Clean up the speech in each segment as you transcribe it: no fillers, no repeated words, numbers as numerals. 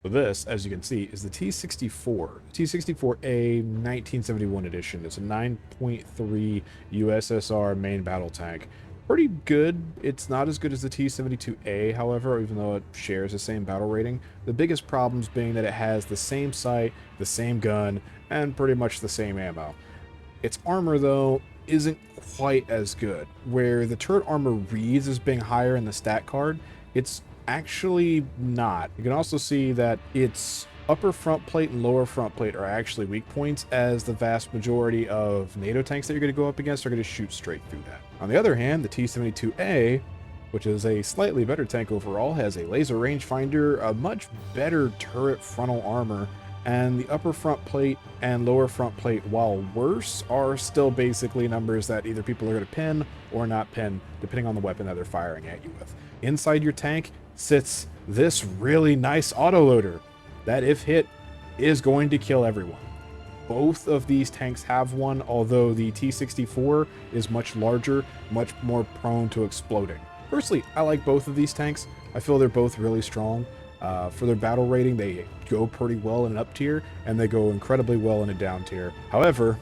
So this, as you can see, is the T-64. T-64A 1971 edition. It's a 9.3 USSR main battle tank. Pretty good. It's not as good as the T-72A, however, even though it shares the same battle rating. The biggest problems being that it has the same sight, the same gun, and pretty much the same ammo. Its armor, though, isn't quite as good. Where the turret armor reads as being higher in the stat card, it's actually not. You can also see that its upper front plate and lower front plate are actually weak points, as the vast majority of NATO tanks that you're going to go up against are going to shoot straight through that. On the other hand, the T-72A, which is a slightly better tank overall, has a laser rangefinder, a much better turret frontal armor, and the upper front plate and lower front plate, while worse, are still basically numbers that either people are going to pin or not pin, depending on the weapon that they're firing at you with. Inside your tank sits this really nice autoloader that, if hit, is going to kill everyone. Both of these tanks have one, although the T-64 is much larger, much more prone to exploding. Personally, I like both of these tanks. I feel they're both really strong. For their battle rating, they go pretty well in an up tier, and they go incredibly well in a down tier. However,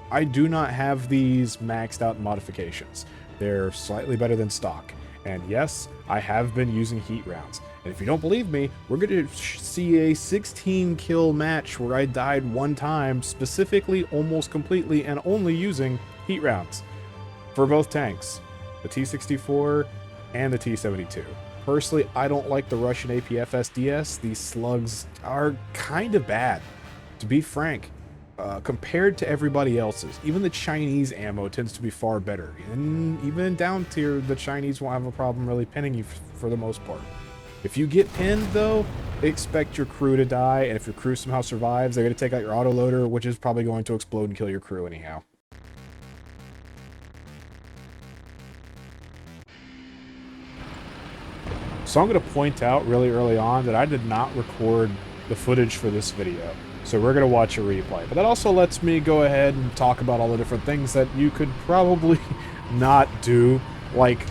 I do not have these maxed out modifications. They're slightly better than stock. And yes, I have been using heat rounds. And if you don't believe me, we're going to see a 16 kill match where I died one time, specifically almost completely and only using heat rounds for both tanks, the T-64 and the T-72. Personally, I don't like the Russian APF SDS. These slugs are kind of bad, to be frank. Compared to everybody else's, even the Chinese ammo tends to be far better. And even in down tier, the Chinese won't have a problem really pinning you for the most part. If you get pinned, though, expect your crew to die, and if your crew somehow survives, they're going to take out your autoloader, which is probably going to explode and kill your crew anyhow. So I'm going to point out really early on that I did not record the footage for this video. So we're going to watch a replay. But that also lets me go ahead and talk about all the different things that you could probably not do, like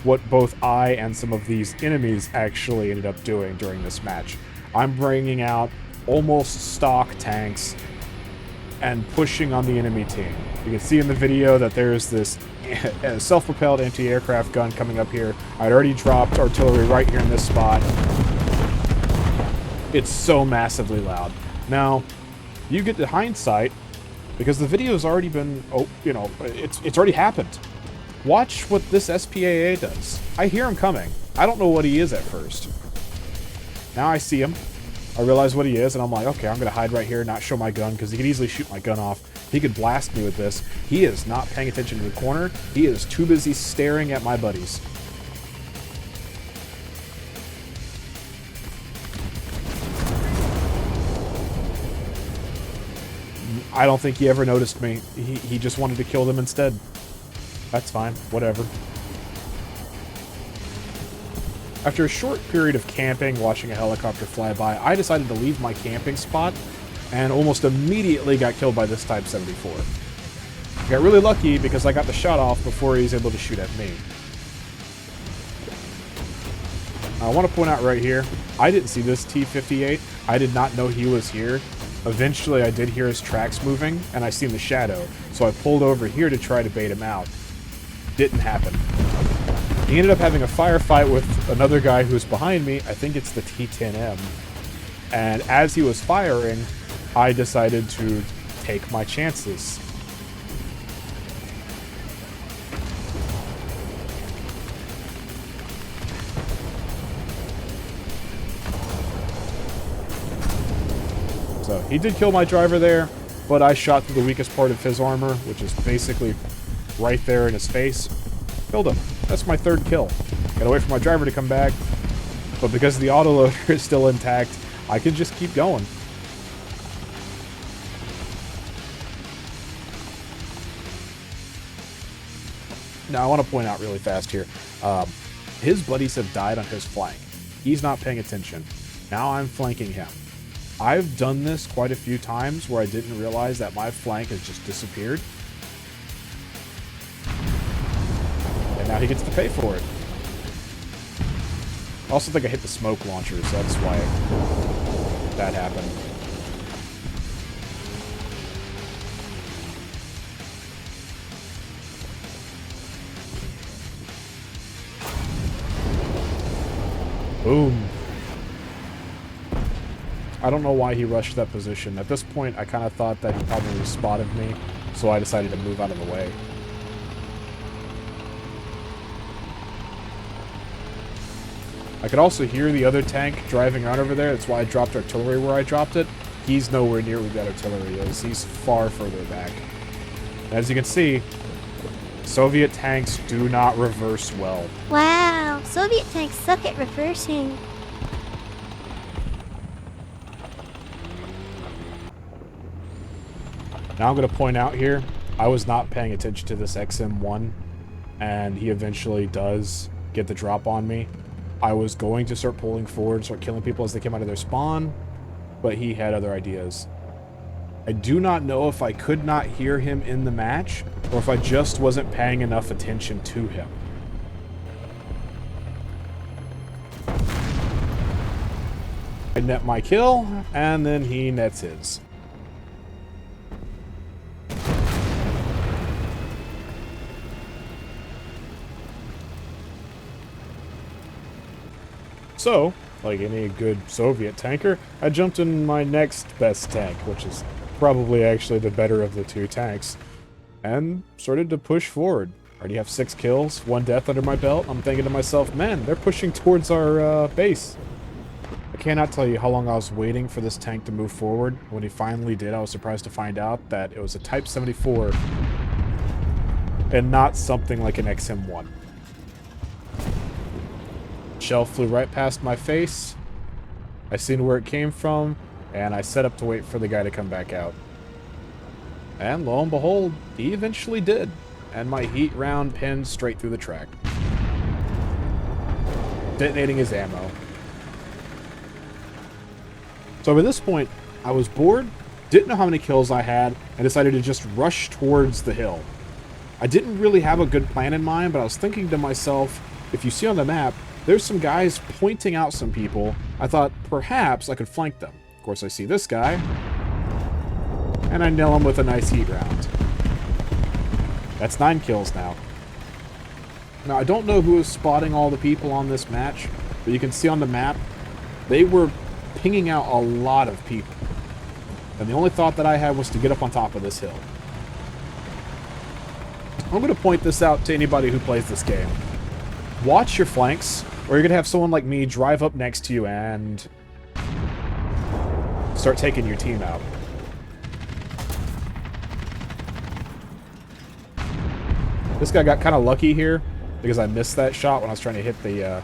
what both I and some of these enemies actually ended up doing during this match. I'm bringing out almost stock tanks and pushing on the enemy team. You can see in the video that there's this self-propelled anti-aircraft gun coming up here. I'd already dropped artillery right here in this spot. It's so massively loud. Now, you get the hindsight, because the video's already been, it's already happened. Watch what this SPAA does. I hear him coming. I don't know what he is at first. Now I see him. I realize what he is, and I'm like, okay, I'm going to hide right here, not show my gun, because he could easily shoot my gun off. He could blast me with this. He is not paying attention to the corner. He is too busy staring at my buddies. I don't think he ever noticed me. He just wanted to kill them instead. That's fine. Whatever. After a short period of camping, watching a helicopter fly by, I decided to leave my camping spot and almost immediately got killed by this Type 74. I got really lucky because I got the shot off before he was able to shoot at me. I want to point out right here, I didn't see this T-58. I did not know he was here. Eventually, I did hear his tracks moving, and I seen the shadow, so I pulled over here to try to bait him out. Didn't happen. He ended up having a firefight with another guy who's behind me. I think it's the T-10M. And as he was firing, I decided to take my chances. So he did kill my driver there, but I shot through the weakest part of his armor, which is basically right there in his face. Killed him. That's my third kill. Gotta wait for my driver to come back, but because the autoloader is still intact, I can just keep going. Now, I want to point out really fast here, his buddies have died on his flank. He's not paying attention. Now I'm flanking him. I've done this quite a few times where I didn't realize that my flank has just disappeared. And now he gets to pay for it. I also think I hit the smoke launcher, so that's why that happened. Boom. I don't know why he rushed that position. At this point, I kind of thought that he probably spotted me, so I decided to move out of the way. I could also hear the other tank driving around over there. That's why I dropped artillery where I dropped it. He's nowhere near where that artillery is. He's far further back. As you can see, Soviet tanks do not reverse well. Wow, Soviet tanks suck at reversing. Now I'm going to point out here, I was not paying attention to this XM1, and he eventually does get the drop on me. I was going to start pulling forward, start killing people as they came out of their spawn, but he had other ideas. I do not know if I could not hear him in the match, or if I just wasn't paying enough attention to him. I net my kill, and then he nets his. So, like any good Soviet tanker, I jumped in my next best tank, which is probably actually the better of the two tanks, and started to push forward. Already have 6 kills, 1 death under my belt. I'm thinking to myself, man, they're pushing towards our base. I cannot tell you how long I was waiting for this tank to move forward. When he finally did, I was surprised to find out that it was a Type 74 and not something like an XM1. Shell flew right past my face. I seen where it came from, and I set up to wait for the guy to come back out. And lo and behold, he eventually did, and my heat round pinned straight through the track, detonating his ammo. So at this point, I was bored, didn't know how many kills I had, and decided to just rush towards the hill. I didn't really have a good plan in mind, but I was thinking to myself, if you see on the map, there's some guys pointing out some people. I thought perhaps I could flank them. Of course, I see this guy, and I nail him with a nice heat round. That's 9 kills now. Now, I don't know who was spotting all the people on this match, but you can see on the map, they were pinging out a lot of people. And the only thought that I had was to get up on top of this hill. I'm going to point this out to anybody who plays this game. Watch your flanks, or you're going to have someone like me drive up next to you and start taking your team out. This guy got kind of lucky here because I missed that shot when I was trying to hit the...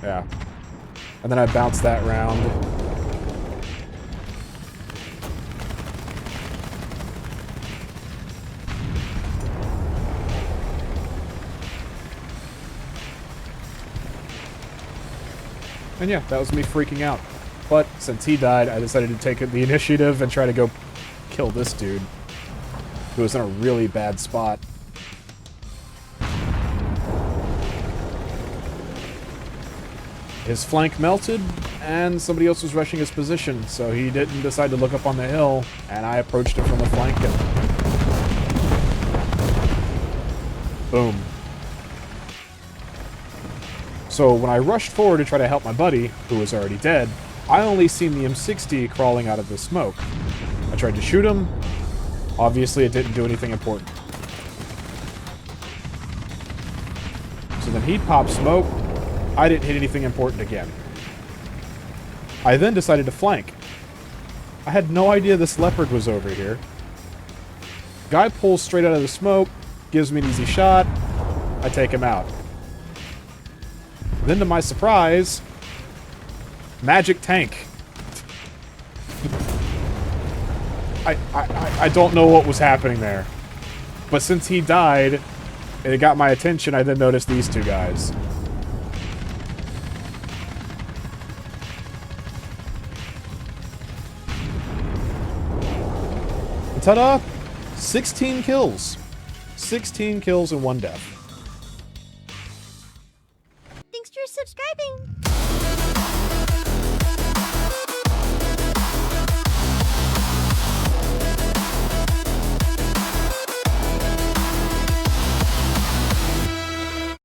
Yeah. And then I bounced that round. And yeah, that was me freaking out. But since he died, I decided to take the initiative and try to go kill this dude, who was in a really bad spot. His flank melted, and somebody else was rushing his position, so he didn't decide to look up on the hill, and I approached him from the flank and... boom. So when I rushed forward to try to help my buddy, who was already dead, I only seen the M60 crawling out of the smoke. I tried to shoot him. Obviously, it didn't do anything important. So then he'd pop smoke. I didn't hit anything important again. I then decided to flank. I had no idea this leopard was over here. Guy pulls straight out of the smoke, gives me an easy shot. I take him out. Then to my surprise, magic tank. I don't know what was happening there. But since he died, and it got my attention, I then noticed these two guys. Ta-da! 16 kills. 16 kills and 1 death.